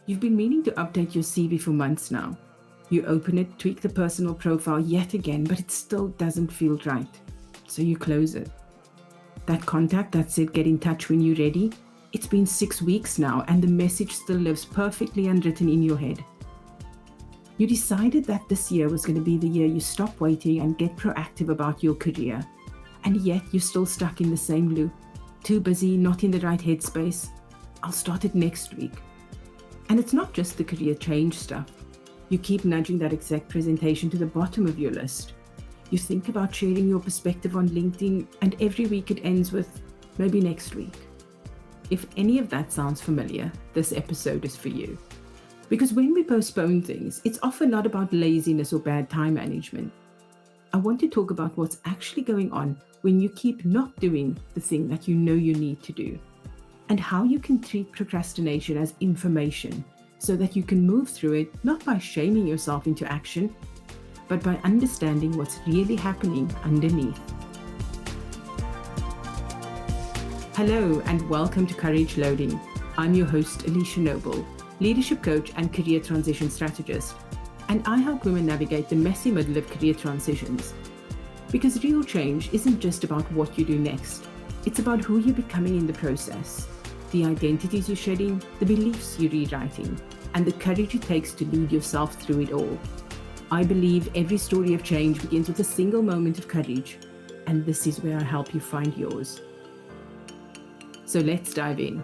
You've been meaning to update your CV for months now. You open it, tweak the personal profile yet again, but it still doesn't feel right. So you close it. That contact that said get in touch when you're ready, it's been 6 weeks now and the message still lives perfectly unwritten in your head. You decided that this year was going to be the year you stop waiting and get proactive about your career. And yet you're still stuck in the same loop. Too busy, not in the right headspace. I'll start it next week. And it's not just the career change stuff. You keep nudging that exact presentation to the bottom of your list. You think about sharing your perspective on LinkedIn, and every week it ends with, maybe next week. If any of that sounds familiar, this episode is for you. Because when we postpone things, it's often not about laziness or bad time management. I want to talk about what's actually going on when you keep not doing the thing that you know you need to do, and how you can treat procrastination as information so that you can move through it not by shaming yourself into action, but by understanding what's really happening underneath. Hello and welcome to Courage Loading. I'm your host, Alicia Noble, leadership coach and career transition strategist, and I help women navigate the messy middle of career transitions. Because real change isn't just about what you do next, it's about who you're becoming in the process, the identities you're shedding, the beliefs you're rewriting, and the courage it takes to lead yourself through it all. I believe every story of change begins with a single moment of courage, and this is where I help you find yours. So let's dive in.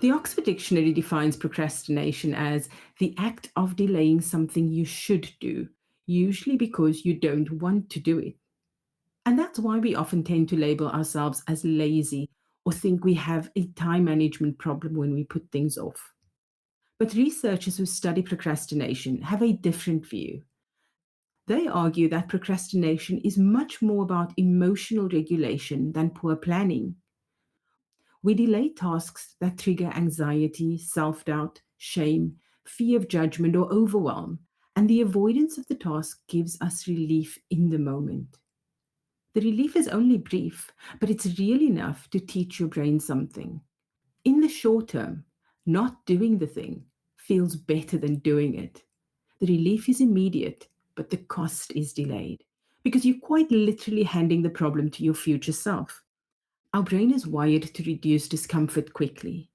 The Oxford Dictionary defines procrastination as the act of delaying something you should do, usually because you don't want to do it. And that's why we often tend to label ourselves as lazy or think we have a time management problem when we put things off. But researchers who study procrastination have a different view. They argue that procrastination is much more about emotional regulation than poor planning. We delay tasks that trigger anxiety, self-doubt, shame, fear of judgment, or overwhelm, and the avoidance of the task gives us relief in the moment. The relief is only brief, but it's real enough to teach your brain something. In the short term, not doing the thing feels better than doing it. The relief is immediate, but the cost is delayed because you're quite literally handing the problem to your future self. Our brain is wired to reduce discomfort quickly.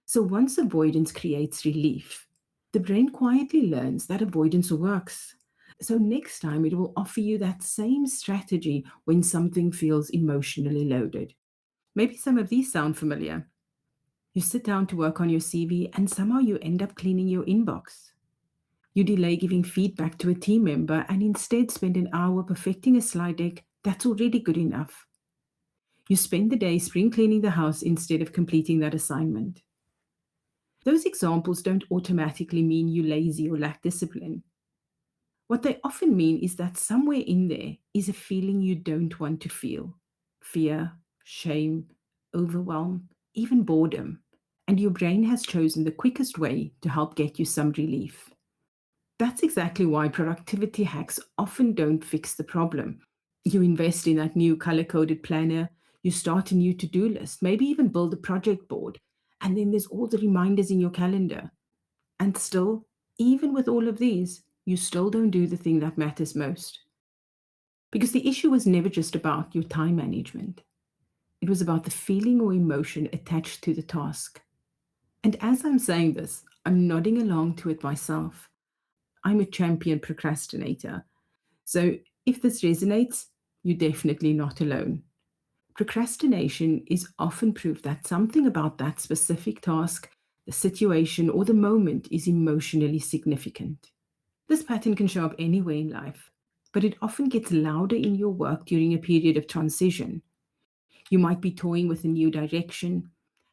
So once avoidance creates relief, the brain quietly learns that avoidance works. So next time it will offer you that same strategy when something feels emotionally loaded. Maybe some of these sound familiar. You sit down to work on your CV and somehow you end up cleaning your inbox. You delay giving feedback to a team member and instead spend an hour perfecting a slide deck that's already good enough. You spend the day spring cleaning the house instead of completing that assignment. Those examples don't automatically mean you're lazy or lack discipline. What they often mean is that somewhere in there is a feeling you don't want to feel: fear, shame, overwhelm, even boredom. And your brain has chosen the quickest way to help get you some relief. That's exactly why productivity hacks often don't fix the problem. You invest in that new color coded planner, you start a new to do list, maybe even build a project board, and then there's all the reminders in your calendar. And still, even with all of these, you still don't do the thing that matters most. Because the issue was never just about your time management, it was about the feeling or emotion attached to the task. And as I'm saying this, I'm nodding along to it myself. I'm a champion procrastinator. So if this resonates, you're definitely not alone. Procrastination is often proof that something about that specific task, the situation, or the moment is emotionally significant. This pattern can show up anywhere in life, but it often gets louder in your work during a period of transition. You might be toying with a new direction.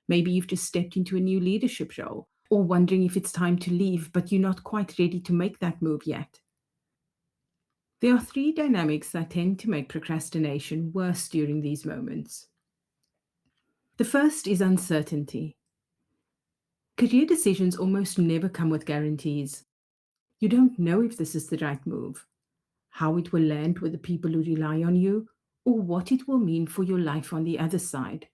Maybe you've just stepped into a new leadership role, or wondering if it's time to leave, but you're not quite ready to make that move yet. There are three dynamics that tend to make procrastination worse during these moments. The first is uncertainty. Career decisions almost never come with guarantees. You don't know if this is the right move, how it will land with the people who rely on you, or what it will mean for your life on the other side.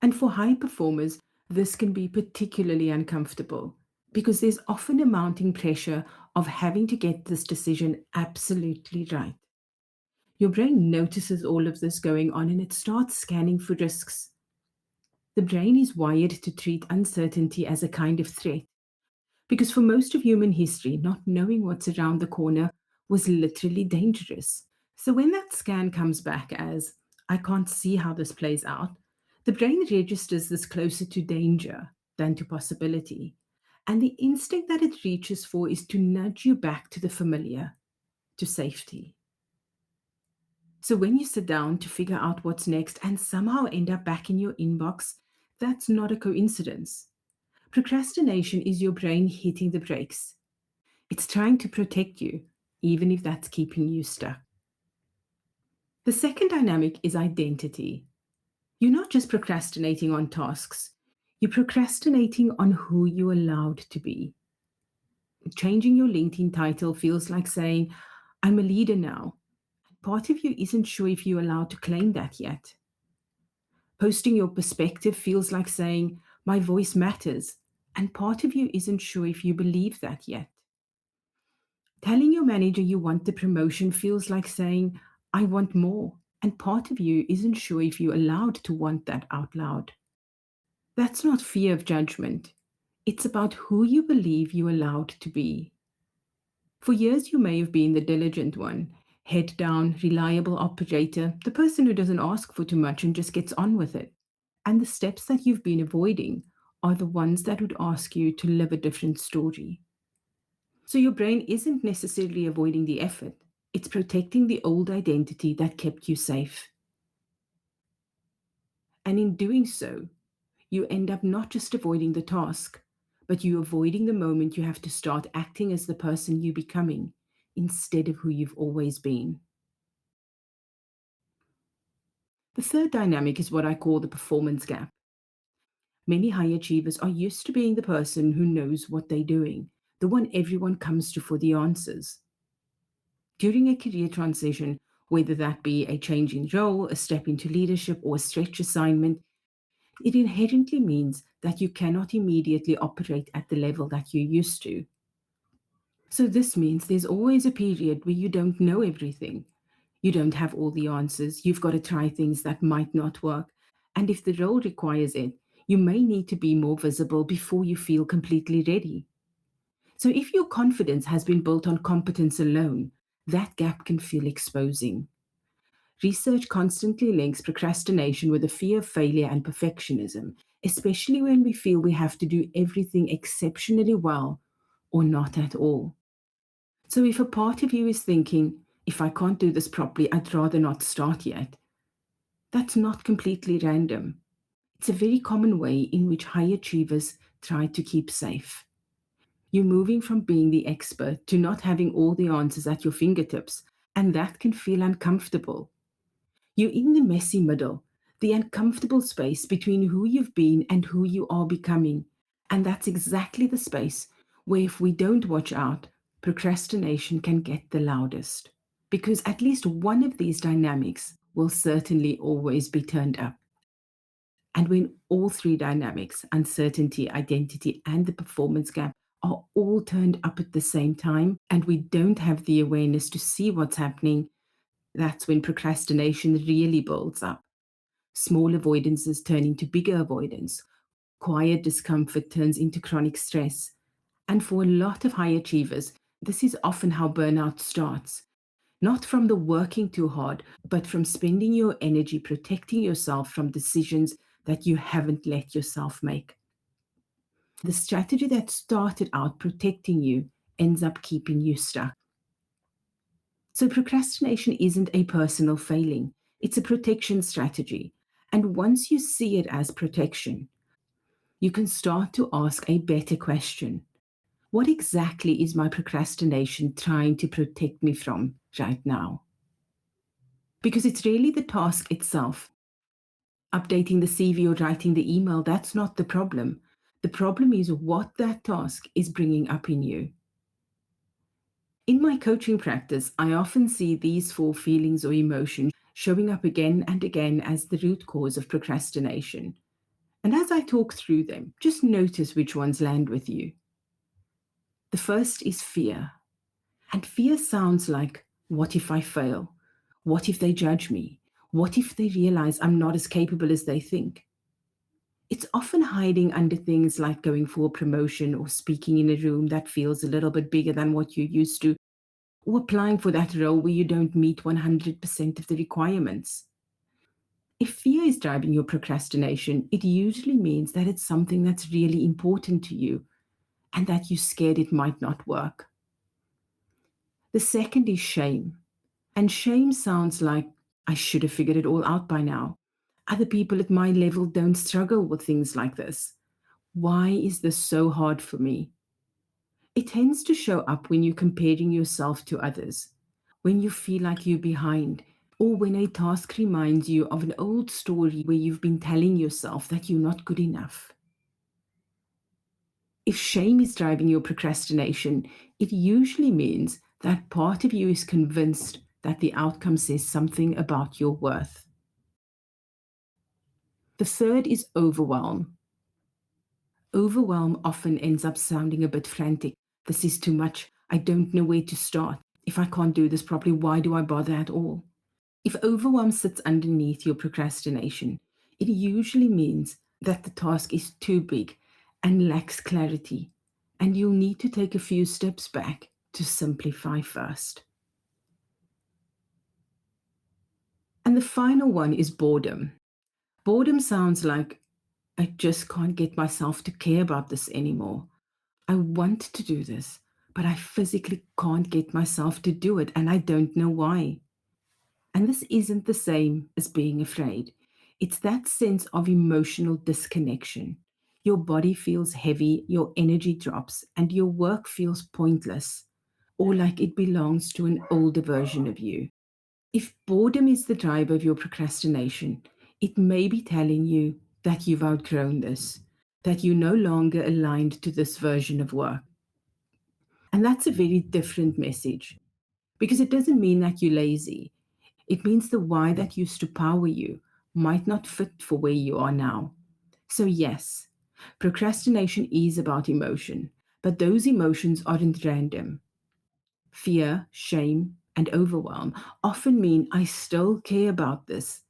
And for high performers, This can be particularly uncomfortable because there's often a mounting pressure of having to get this decision absolutely right. Your brain notices all of this going on and it starts scanning for risks. The brain is wired to treat uncertainty as a kind of threat because for most of human history, not knowing what's around the corner was literally dangerous. So when that scan comes back as, I can't see how this plays out, the brain registers this closer to danger than to possibility. And the instinct that it reaches for is to nudge you back to the familiar, to safety. So when you sit down to figure out what's next and somehow end up back in your inbox, that's not a coincidence. Procrastination is your brain hitting the brakes. It's trying to protect you, even if that's keeping you stuck. The second dynamic is identity. You're not just procrastinating on tasks, you're procrastinating on who you're allowed to be. Changing your LinkedIn title feels like saying, I'm a leader now. Part of you isn't sure if you're allowed to claim that yet. Posting your perspective feels like saying, my voice matters. And part of you isn't sure if you believe that yet. Telling your manager you want the promotion feels like saying, I want more. And part of you isn't sure if you're allowed to want that out loud. That's not fear of judgment. It's about who you believe you're allowed to be. For years, you may have been the diligent one, head down, reliable operator, the person who doesn't ask for too much and just gets on with it. And the steps that you've been avoiding are the ones that would ask you to live a different story. So your brain isn't necessarily avoiding the effort, it's protecting the old identity that kept you safe. And in doing so, you end up not just avoiding the task, but you avoiding the moment you have to start acting as the person you're becoming instead of who you've always been. The third dynamic is what I call the performance gap. Many high achievers are used to being the person who knows what they're doing, the one everyone comes to for the answers. During a career transition, whether that be a change in role, a step into leadership, or a stretch assignment, it inherently means that you cannot immediately operate at the level that you used to. So, this means there's always a period where you don't know everything. You don't have all the answers. You've got to try things that might not work. And if the role requires it, you may need to be more visible before you feel completely ready. So, if your confidence has been built on competence alone, that gap can feel exposing. Research constantly links procrastination with a fear of failure and perfectionism, especially when we feel we have to do everything exceptionally well or not at all. So, if a part of you is thinking, if I can't do this properly, I'd rather not start yet, that's not completely random. It's a very common way in which high achievers try to keep safe. You're moving from being the expert to not having all the answers at your fingertips, and that can feel uncomfortable. You're in the messy middle, the uncomfortable space between who you've been and who you are becoming. And that's exactly the space where, if we don't watch out, procrastination can get the loudest. Because at least one of these dynamics will certainly always be turned up. And when all three dynamics, uncertainty, identity, and the performance gap, are all turned up at the same time, and we don't have the awareness to see what's happening, that's when procrastination really builds up. Small avoidances turn into bigger avoidance. Quiet discomfort turns into chronic stress. And for a lot of high achievers, this is often how burnout starts. Not from the working too hard, but from spending your energy protecting yourself from decisions that you haven't let yourself make. The strategy that started out protecting you ends up keeping you stuck. So, procrastination isn't a personal failing, it's a protection strategy. And once you see it as protection, you can start to ask a better question. What exactly is my procrastination trying to protect me from right now? Because it's really the task itself. Updating the CV or writing the email, that's not the problem. The problem is what that task is bringing up in you. In my coaching practice, I often see these four feelings or emotions showing up again and again as the root cause of procrastination. And as I talk through them, just notice which ones land with you. The first is fear. And fear sounds like, what if I fail? What if they judge me? What if they realize I'm not as capable as they think? It's often hiding under things like going for a promotion or speaking in a room that feels a little bit bigger than what you're used to, or applying for that role where you don't meet 100% of the requirements. If fear is driving your procrastination, it usually means that it's something that's really important to you and that you're scared it might not work. The second is shame. And shame sounds like, I should have figured it all out by now. Other people at my level don't struggle with things like this. Why is this so hard for me? It tends to show up when you're comparing yourself to others, when you feel like you're behind, or when a task reminds you of an old story where you've been telling yourself that you're not good enough. If shame is driving your procrastination, it usually means that part of you is convinced that the outcome says something about your worth. The third is overwhelm. Overwhelm often ends up sounding a bit frantic. This is too much. I don't know where to start. If I can't do this properly, why do I bother at all? If overwhelm sits underneath your procrastination, it usually means that the task is too big and lacks clarity, and you'll need to take a few steps back to simplify first. And the final one is boredom. Boredom sounds like, I just can't get myself to care about this anymore. I want to do this, but I physically can't get myself to do it, and I don't know why. And this isn't the same as being afraid. It's that sense of emotional disconnection. Your body feels heavy, your energy drops, and your work feels pointless, or like it belongs to an older version of you. If boredom is the driver of your procrastination, it may be telling you that you've outgrown this, that you're no longer aligned to this version of work. And that's a very different message because it doesn't mean that you're lazy. It means the why that used to power you might not fit for where you are now. So, yes, procrastination is about emotion, but those emotions aren't random. Fear, shame, and overwhelm often mean I still care about this,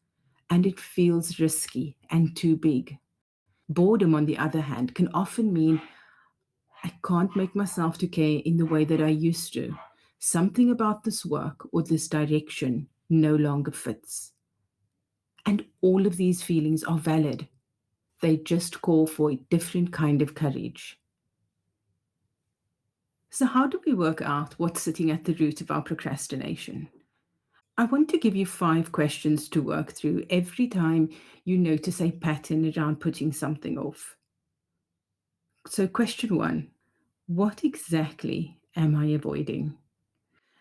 and it feels risky and too big. Boredom, on the other hand, can often mean I can't make myself to care in the way that I used to. Something about this work or this direction no longer fits. And all of these feelings are valid. They just call for a different kind of courage. So, how do we work out what's sitting at the root of our procrastination? I want to give you 5 questions to work through every time you notice a pattern around putting something off. So, question 1: what exactly am I avoiding?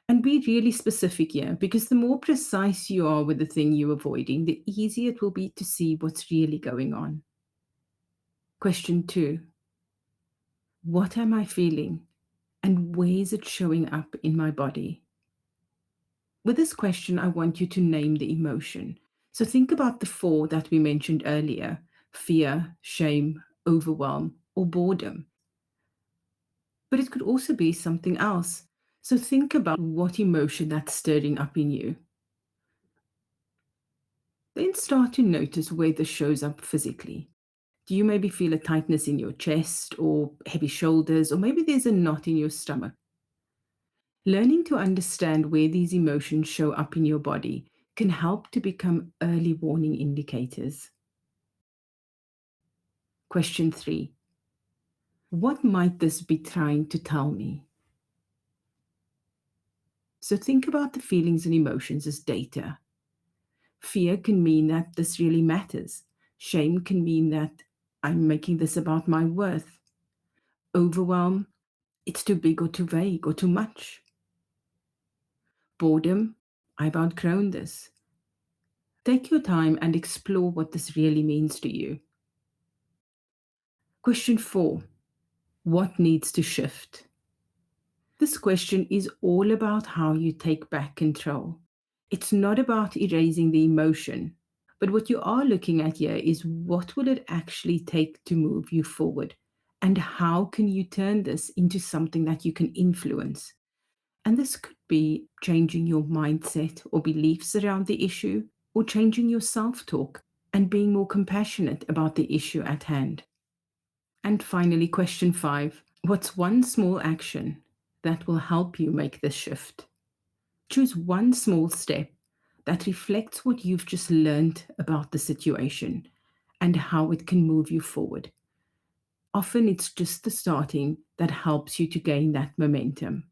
And be really specific here, because the more precise you are with the thing you're avoiding, the easier it will be to see what's really going on. Question 2: what am I feeling? And where is it showing up in my body? With this question, I want you to name the emotion. So think about the 4 that we mentioned earlier: fear, shame, overwhelm, or boredom. But it could also be something else. So think about what emotion that's stirring up in you. Then start to notice where this shows up physically. Do you maybe feel a tightness in your chest or heavy shoulders, or maybe there's a knot in your stomach? Learning to understand where these emotions show up in your body can help to become early warning indicators. Question 3: what might this be trying to tell me? So think about the feelings and emotions as data. Fear can mean that this really matters. Shame can mean that I'm making this about my worth. Overwhelm, it's too big or too vague or too much. Boredom, I've outgrown this. Take your time and explore what this really means to you. Question 4: what needs to shift? This question is all about how you take back control. It's not about erasing the emotion. But what you are looking at here is what will it actually take to move you forward? And how can you turn this into something that you can influence? And this could be changing your mindset or beliefs around the issue, or changing your self talk and being more compassionate about the issue at hand. And finally, question 5: what's one small action that will help you make this shift? Choose one small step that reflects what you've just learned about the situation and how it can move you forward. Often it's just the starting that helps you to gain that momentum.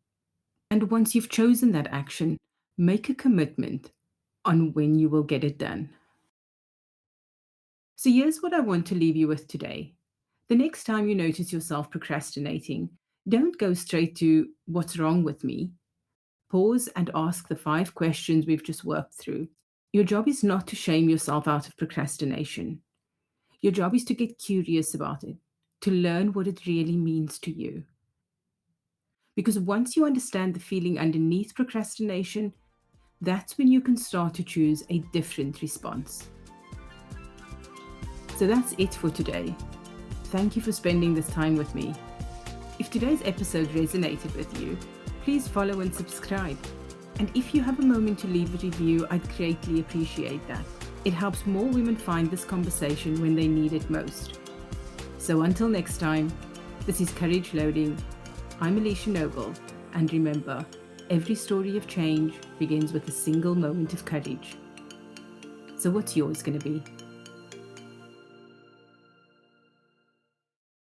And once you've chosen that action, make a commitment on when you will get it done. So here's what I want to leave you with today. The next time you notice yourself procrastinating, don't go straight to what's wrong with me. Pause and ask the 5 questions we've just worked through. Your job is not to shame yourself out of procrastination. Your job is to get curious about it, to learn what it really means to you. Because once you understand the feeling underneath procrastination, that's when you can start to choose a different response. So that's it for today. Thank you for spending this time with me. If today's episode resonated with you, please follow and subscribe. And if you have a moment to leave a review, I'd greatly appreciate that. It helps more women find this conversation when they need it most. So until next time, this is Courage Loading. I'm Alicia Noble, and remember, every story of change begins with a single moment of courage. So what's yours going to be?